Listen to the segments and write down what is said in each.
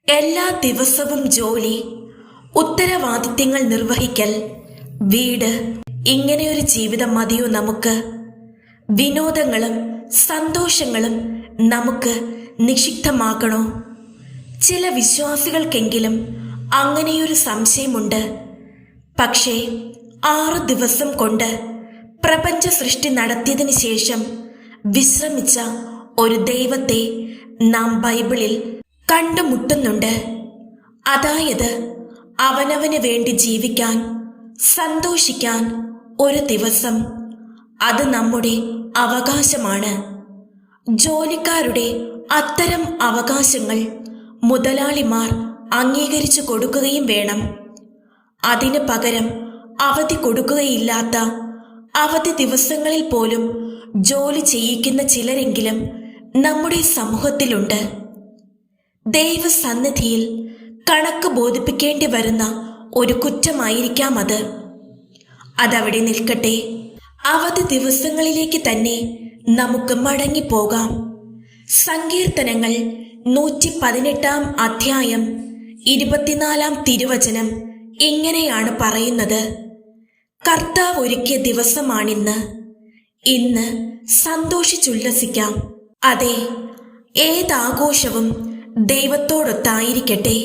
എല്ലാ ദിവസവും ജോലി, ഉത്തരവാദിത്തങ്ങൾ നിർവഹിക്കൽ, വീട്, ഇങ്ങനെയൊരു ജീവിതം മതിയോ നമുക്ക്? വിനോദങ്ങളും സന്തോഷങ്ങളും നമുക്ക് നിഷിദ്ധമാക്കണോ? ചില വിശ്വാസികൾക്കെങ്കിലും അങ്ങനെയൊരു സംശയമുണ്ട്. പക്ഷേ 6 ദിവസം കൊണ്ട് പ്രപഞ്ച സൃഷ്ടി നടത്തിയതിനു ശേഷം വിശ്രമിച്ച ഒരു ദൈവത്തെ നാം ബൈബിളിൽ കണ്ടുമുട്ടുന്നുണ്ട്. അതായത് അവനവന് വേണ്ടി ജീവിക്കാൻ, സന്തോഷിക്കാൻ ഒരു ദിവസം. അത് നമ്മുടെ അവകാശമാണ്. ജോലിക്കാരുടെ അത്തരം അവകാശങ്ങൾ മുതലാളിമാർ അംഗീകരിച്ചു കൊടുക്കുകയും വേണം. അതിന് പകരം അവധി കൊടുക്കുകയില്ലാത്ത, അവധി ദിവസങ്ങളിൽ പോലും ജോലി ചെയ്യിക്കുന്ന ചിലരെങ്കിലും നമ്മുടെ സമൂഹത്തിലുണ്ട്. ദൈവസന്നിധിയിൽ കണക്ക് ബോധിപ്പിക്കേണ്ടി വരുന്ന ഒരു കുറ്റമായിരിക്കാം അത്. അതവിടെ നിൽക്കട്ടെ. അവധി ദിവസങ്ങളിലേക്ക് തന്നെ നമുക്ക് മടങ്ങിപ്പോകാം. സങ്കീർത്തനങ്ങൾ 118 അധ്യായം 24 തിരുവചനം ഇങ്ങനെയാണ് പറയുന്നത്: കർത്താവ് ഒരുക്കിയ ദിവസമാണിന്ന്, ഇന്ന് സന്തോഷിച്ചുല്ലസിക്കാം. അതെ, ഏതാഘോഷവും ദൈവത്തോടൊത്തായിരിക്കട്ടെ.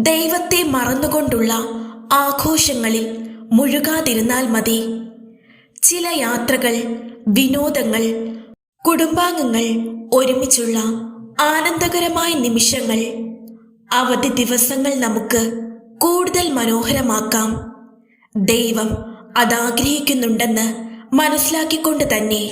ദൈവത്തെ മറന്നുകൊണ്ടുള്ള ആഘോഷങ്ങളിൽ മുഴുകാതിരുന്നാൽ മതി. ചില യാത്രകൾ, വിനോദങ്ങൾ, കുടുംബാംഗങ്ങൾ ഒരുമിച്ചുള്ള ആനന്ദകരമായ നിമിഷങ്ങൾ, അവധി ദിവസങ്ങൾ നമുക്ക് കൂടുതൽ മനോഹരമാക്കാം. ദൈവം അതാഗ്രഹിക്കുന്നുണ്ടെന്ന് മനസ്സിലാക്കിക്കൊണ്ട് തന്നെ